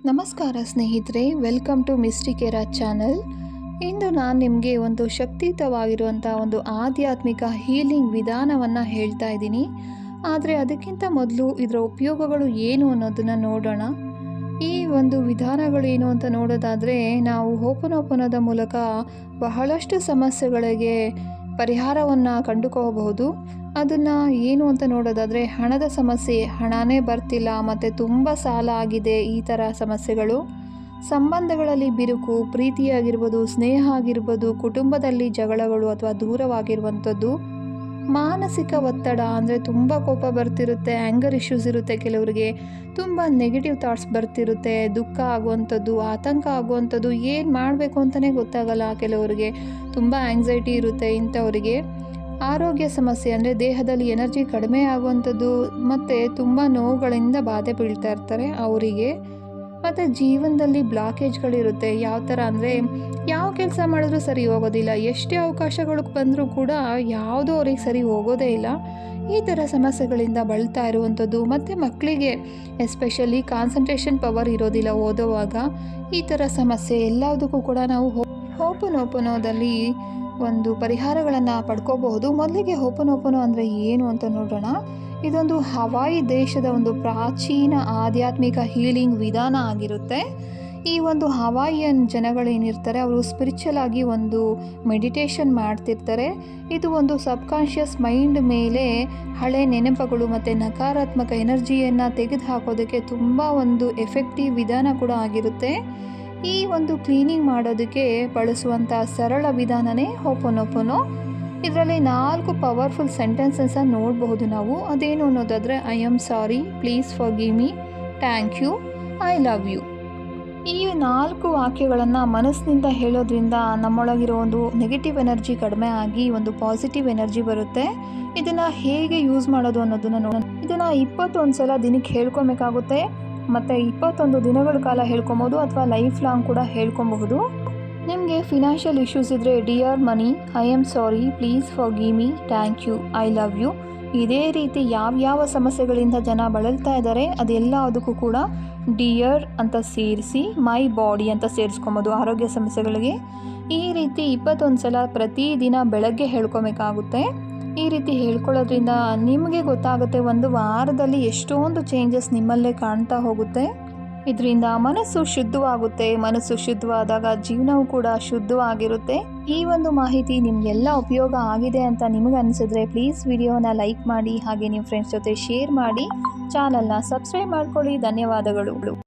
ನಮಸ್ಕಾರ ಸ್ನೇಹಿತರೆ, welcome to ಮಿಸ್ಟಿಕೇರಾ channel. ಇಂದು ನಾನು ನಿಮಗೆ ಒಂದು ಶಕ್ತಿಯುತವಾಗಿರುವಂಥ ಒಂದು ಆಧ್ಯಾತ್ಮಿಕ ಹೀಲಿಂಗ್ ವಿಧಾನವನ್ನು ಹೇಳ್ತಾ ಇದ್ದೀನಿ. ಆದರೆ ಅದಕ್ಕಿಂತ ಮೊದಲು ಇದರ ಉಪಯೋಗಗಳು ಏನು ಅನ್ನೋದನ್ನು ನೋಡೋಣ. ಈ ಒಂದು ವಿಧಾನಗಳೇನು ಅಂತ ನೋಡೋದಾದರೆ, ನಾವು ಹೋಪನೋಪನದ ಮೂಲಕ ಬಹಳಷ್ಟು ಸಮಸ್ಯೆಗಳಿಗೆ ಪರಿಹಾರವನ್ನು ಕಂಡುಕೋಬಹುದು. ಅದನ್ನು ಏನು ಅಂತ ನೋಡೋದಾದರೆ, ಹಣದ ಸಮಸ್ಯೆ, ಹಣನೇ ಬರ್ತಿಲ್ಲ ಮತ್ತು ತುಂಬ ಸಾಲ ಆಗಿದೆ, ಈ ಥರ ಸಮಸ್ಯೆಗಳು, ಸಂಬಂಧಗಳಲ್ಲಿ ಬಿರುಕು, ಪ್ರೀತಿಯಾಗಿರ್ಬೋದು, ಸ್ನೇಹ ಆಗಿರ್ಬೋದು, ಕುಟುಂಬದಲ್ಲಿ ಜಗಳಗಳು ಅಥವಾ ದೂರವಾಗಿರುವಂಥದ್ದು, ಮಾನಸಿಕ ಒತ್ತಡ ಅಂದರೆ ತುಂಬ ಕೋಪ ಬರ್ತಿರುತ್ತೆ, ಆ್ಯಂಗರ್ ಇಶ್ಯೂಸ್ ಇರುತ್ತೆ ಕೆಲವರಿಗೆ, ತುಂಬ ನೆಗೆಟಿವ್ ಥಾಟ್ಸ್ ಬರ್ತಿರುತ್ತೆ, ದುಃಖ ಆಗುವಂಥದ್ದು, ಆತಂಕ ಆಗುವಂಥದ್ದು, ಏನು ಮಾಡಬೇಕು ಅಂತಲೇ ಗೊತ್ತಾಗಲ್ಲ ಕೆಲವರಿಗೆ, ತುಂಬ ಆ್ಯಂಗ್ಸೈಟಿ ಇರುತ್ತೆ ಇಂಥವರಿಗೆ. ಆರೋಗ್ಯ ಸಮಸ್ಯೆ ಅಂದರೆ ದೇಹದಲ್ಲಿ ಎನರ್ಜಿ ಕಡಿಮೆ ಆಗುವಂಥದ್ದು ಮತ್ತು ತುಂಬ ನೋವುಗಳಿಂದ ಬಾಧೆ ಬೀಳ್ತಾ ಇರ್ತಾರೆ ಅವರಿಗೆ. ಮತ್ತು ಜೀವನದಲ್ಲಿ ಬ್ಲಾಕೇಜ್ಗಳಿರುತ್ತೆ. ಯಾವ ಥರ ಅಂದರೆ, ಯಾವ ಕೆಲಸ ಮಾಡಿದ್ರೂ ಸರಿ ಹೋಗೋದಿಲ್ಲ, ಎಷ್ಟೇ ಅವಕಾಶಗಳು ಬಂದರೂ ಕೂಡ ಯಾವುದೂ ಅವ್ರಿಗೆ ಸರಿ ಹೋಗೋದೇ ಇಲ್ಲ. ಈ ಥರ ಸಮಸ್ಯೆಗಳಿಂದ ಬಳಲ್ತಾ ಇರುವಂಥದ್ದು. ಮತ್ತು ಮಕ್ಕಳಿಗೆ ಎಸ್ಪೆಷಲಿ ಕಾನ್ಸಂಟ್ರೇಷನ್ ಪವರ್ ಇರೋದಿಲ್ಲ ಓದುವಾಗ. ಈ ಥರ ಸಮಸ್ಯೆ ಎಲ್ಲದಕ್ಕೂ ಕೂಡ ನಾವು ಹೋಪನೋಪನೋದಲ್ಲಿ ಒಂದು ಪರಿಹಾರಗಳನ್ನು ಪಡ್ಕೋಬಹುದು. ಮೊದಲಿಗೆ ಹೋಪನೋಪನೋ ಅಂದರೆ ಏನು ಅಂತ ನೋಡೋಣ. ಇದೊಂದು ಹವಾಯಿ ದೇಶದ ಒಂದು ಪ್ರಾಚೀನ ಆಧ್ಯಾತ್ಮಿಕ ಹೀಲಿಂಗ್ ವಿಧಾನ ಆಗಿರುತ್ತೆ. ಈ ಒಂದು ಹವಾಯಿಯನ್ ಜನಗಳೇನಿರ್ತಾರೆ, ಅವರು ಸ್ಪಿರಿಚುವಲ್ ಆಗಿ ಒಂದು ಮೆಡಿಟೇಷನ್ ಮಾಡ್ತಿರ್ತಾರೆ. ಇದು ಒಂದು ಸಬ್ಕಾನ್ಷಿಯಸ್ ಮೈಂಡ್ ಮೇಲೆ ಹಳೆ ನೆನಪುಗಳು ಮತ್ತು ನಕಾರಾತ್ಮಕ ಎನರ್ಜಿಯನ್ನು ತೆಗೆದು ಹಾಕೋದಕ್ಕೆ ತುಂಬ ಒಂದು ಎಫೆಕ್ಟಿವ್ ವಿಧಾನ ಕೂಡ ಆಗಿರುತ್ತೆ. ಈ ಒಂದು ಕ್ಲೀನಿಂಗ್ ಮಾಡೋದಕ್ಕೆ ಬಳಸುವಂಥ ಸರಳ ವಿಧಾನನೇ ಹೋಪನೋಪನೋ. ಇದರಲ್ಲಿ 4 ಪವರ್ಫುಲ್ ಸೆಂಟೆನ್ಸನ್ನು ನೋಡಬಹುದು ನಾವು. ಅದೇನು ಅನ್ನೋದಾದರೆ, I am sorry, please forgive me, thank you, I love you. ಈ 4 ವಾಕ್ಯಗಳನ್ನು ಮನಸ್ಸಿನಿಂದ ಹೇಳೋದ್ರಿಂದ ನಮ್ಮೊಳಗಿರೋ ಒಂದು ನೆಗೆಟಿವ್ ಎನರ್ಜಿ ಕಡಿಮೆ ಆಗಿ ಒಂದು ಪಾಸಿಟಿವ್ ಎನರ್ಜಿ ಬರುತ್ತೆ. ಇದನ್ನು ಹೇಗೆ ಯೂಸ್ ಮಾಡೋದು ಅನ್ನೋದನ್ನು ನೋಡೋಣ. ಇದನ್ನು 21 ಸಲ ದಿನಕ್ಕೆ ಹೇಳ್ಕೊಬೇಕಾಗುತ್ತೆ. ಮತ್ತು 21 ದಿನಗಳ ಕಾಲ ಹೇಳ್ಕೊಬೋದು ಅಥವಾ ಲೈಫ್ ಲಾಂಗ್ ಕೂಡ ಹೇಳ್ಕೊಬಹುದು. ನಿಮಗೆ ಫಿನಾನ್ಷಿಯಲ್ ಇಶ್ಯೂಸ್ ಇದ್ದರೆ, dear money, I am sorry, please forgive me, thank you, I love you. ಇದೇ ರೀತಿ ಯಾವ್ಯಾವ ಸಮಸ್ಯೆಗಳಿಂದ ಜನ ಬಳಲ್ತಾ ಇದ್ದಾರೆ ಅದೆಲ್ಲದಕ್ಕೂ ಕೂಡ ಡಿಯರ್ ಅಂತ ಸೇರಿಸಿ ಮೈ ಬಾಡಿ ಅಂತ ಸೇರಿಸ್ಕೊಬೋದು ಆರೋಗ್ಯ ಸಮಸ್ಯೆಗಳಿಗೆ. ಈ ರೀತಿ 21 ಸಲ ಪ್ರತಿದಿನ ಬೆಳಗ್ಗೆ ಹೇಳ್ಕೊಬೇಕಾಗುತ್ತೆ. ಈ ರೀತಿ ಹೇಳ್ಕೊಳ್ಳೋದ್ರಿಂದ ನಿಮಗೆ ಗೊತ್ತಾಗುತ್ತೆ, ಒಂದು ವಾರದಲ್ಲಿ ಎಷ್ಟೊಂದು ಚೇಂಜಸ್ ನಿಮ್ಮಲ್ಲೇ ಕಾಣ್ತಾ ಹೋಗುತ್ತೆ. ಇದರಿಂದ ಮನಸ್ಸು ಶುದ್ಧವಾಗುತ್ತೆ. ಮನಸ್ಸು ಶುದ್ಧವಾದಾಗ ಜೀವನವೂ ಕೂಡ ಶುದ್ಧವಾಗಿರುತ್ತೆ. ಈ ಒಂದು ಮಾಹಿತಿ ನಿಮಗೆಲ್ಲ ಉಪಯೋಗ ಆಗಿದೆ ಅಂತ ನಿಮಗೆ ಅನಿಸಿದ್ರೆ ಪ್ಲೀಸ್ ವಿಡಿಯೋನ ಲೈಕ್ ಮಾಡಿ, ಹಾಗೆ ನಿಮ್ಮ ಫ್ರೆಂಡ್ಸ್ ಜೊತೆ ಶೇರ್ ಮಾಡಿ, ಚಾನಲ್ನ ಸಬ್ಸ್ಕ್ರೈಬ್ ಮಾಡ್ಕೊಳ್ಳಿ. ಧನ್ಯವಾದಗಳು.